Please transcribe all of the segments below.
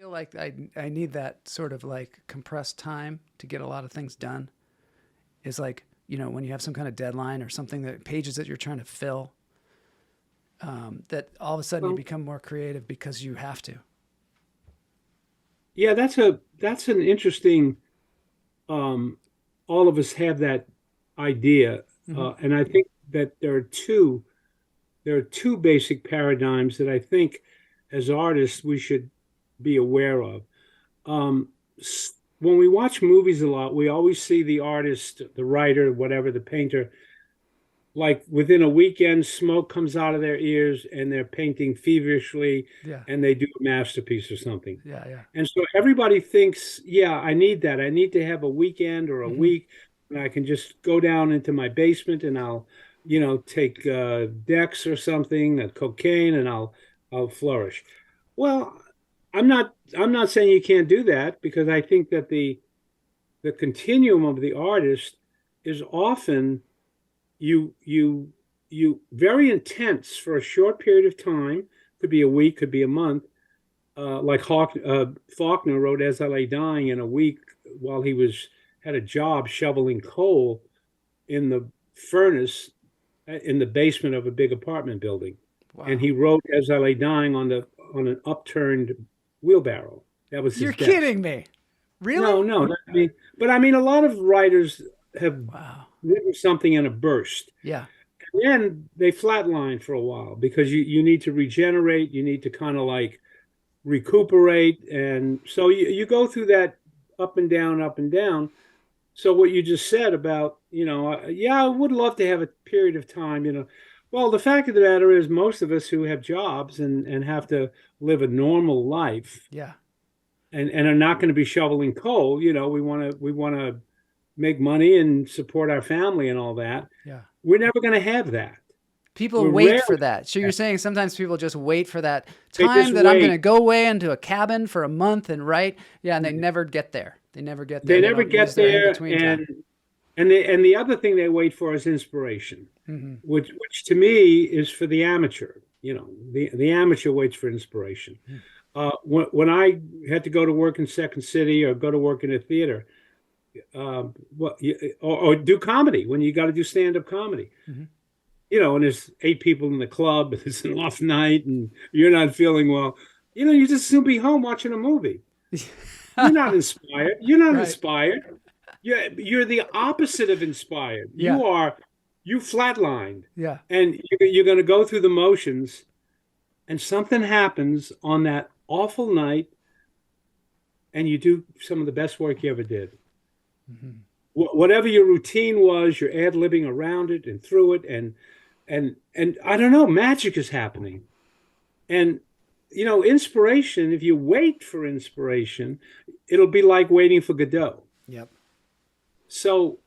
Feel like I need that sort of like compressed time to get a lot of things done. Is like, when you have some kind of deadline or something, that pages that you're trying to fill, that all of a sudden you Well, become more creative because you have to. yeah, that's an interesting. Um, all of us have that idea, Hmm. and I think that there are two basic paradigms that I think as artists we should be aware of. When we watch movies a lot, we always see the artist, the writer, whatever, the painter, like within a weekend, smoke comes out of their ears and they're painting feverishly Yeah. and they do a masterpiece or something. Yeah. Yeah. And so everybody thinks, yeah, I need that. I need to have a weekend or a Hmm. week and I can just go down into my basement and I'll, take Dex or something, cocaine, and I'll flourish. Well, I'm not saying you can't do that because I think that the continuum of the artist is often you very intense for a short period of time, could be a week, could be a month. Like Faulkner wrote "As I Lay Dying" in a week while he was had a job shoveling coal in the furnace in the basement of a big apartment building, and Wow. he wrote "As I Lay Dying" on an upturned wheelbarrow. That was You're his desk. kidding me. No, Really? no, but I mean, a lot of writers have Wow. written something in a burst. Yeah. And then they flatline for a while because you need to regenerate, you need to kind of like recuperate. And so you go through that up and down, up and down. So what you just said about, yeah, I would love to have a period of time. Well, the fact of the matter is most of us who have jobs and have to live a normal life Yeah. and are not going to be shoveling coal, we want to make money and support our family and all that. Yeah. We're never going to have that. People We're wait rarely for that. So you're saying sometimes people just wait for that they time just that I'm going to wait. go away into a cabin for a month and write. Yeah, and they never get there. They never get there. They They never don't use get their in there, between time. and the other thing they wait for is inspiration, Hmm. which to me is for the amateur. The amateur waits for inspiration. When I had to go to work in Second City or go to work in a theater, or do comedy when you got to do stand-up comedy, Hmm. and there's 8 people in the club, it's an off night, and you're not feeling well. You just soon be home watching a movie. You're not inspired. You're not Right. inspired. You're the opposite of inspired. Yeah. You flatlined, Yeah. and you're going to go through the motions, and something happens on that awful night, and you do some of the best work you ever did. Hmm. Whatever your routine was, you're ad libbing around it and through it, and I don't know, magic is happening. And inspiration. If you wait for inspiration, it'll be like waiting for Godot. Yep. So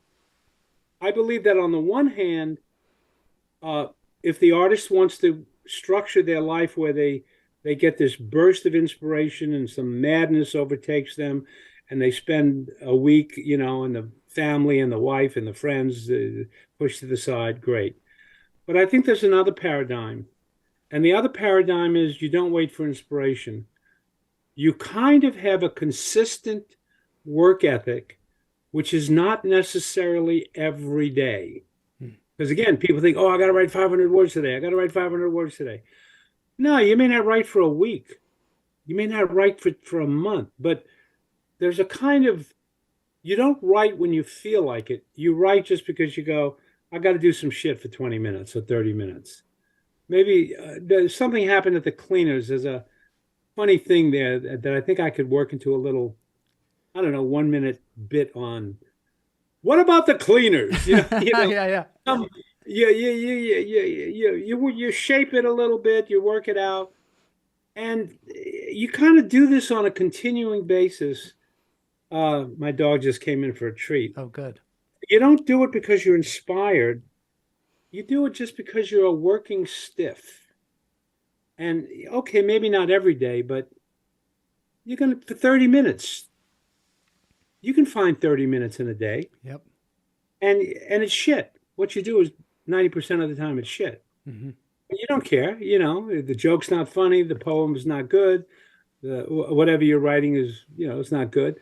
I believe that on the one hand, uh, if the artist wants to structure their life where they get this burst of inspiration and some madness overtakes them, and they spend a week, and the family and the wife and the friends pushed to the side, great. But I think there's another paradigm, and the other paradigm is you don't wait for inspiration. You kind of have a consistent work ethic, which is not necessarily every day. Because again, people think, oh, I got to write 500 words today. I got to write 500 words today. No, you may not write for a week. You may not write for a month, but there's a kind of, you don't write when you feel like it. You write just because you go, I got to do some shit for 20 minutes or 30 minutes. Maybe there's something happened at the cleaners. There's a funny thing there that I think I could work into a little, I don't know, 1 minute bit on. What about the cleaners? Yeah. Yeah. Um, you shape it a little bit, you work it out, and you kind of do this on a continuing basis. My dog just came in for a treat. Oh, good. You don't do it because you're inspired. You do it just because you're a working stiff. And okay, maybe not every day, but you're gonna for 30 minutes. You can find 30 minutes in a day, Yep. and it's shit. What you do is 90% of the time it's shit. Hmm. You don't care, the joke's not funny, the poem's not good, whatever you're writing is, it's not good.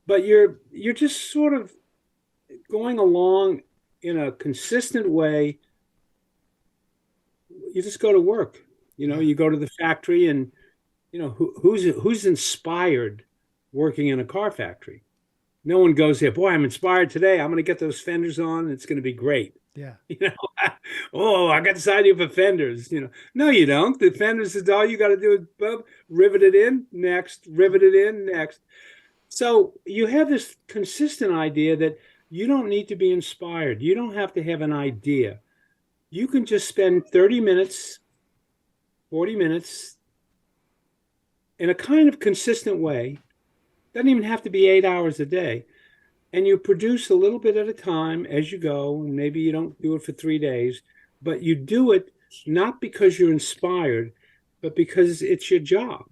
But you're just sort of going along in a consistent way. You just go to work. Yeah. You go to the factory, and who's inspired working in a car factory? No one goes there, boy, I'm inspired today. I'm going to get those fenders on. It's going to be great. Yeah. Oh, I got this idea for fenders. No, you don't. The fenders is all you got to do is rivet it in next, rivet it in next. So you have this consistent idea that you don't need to be inspired. You don't have to have an idea. You can just spend 30 minutes, 40 minutes in a kind of consistent way. Doesn't even have to be 8 hours a day. And you produce a little bit at a time as you go. And maybe you don't do it for 3 days, but you do it not because you're inspired, but because it's your job.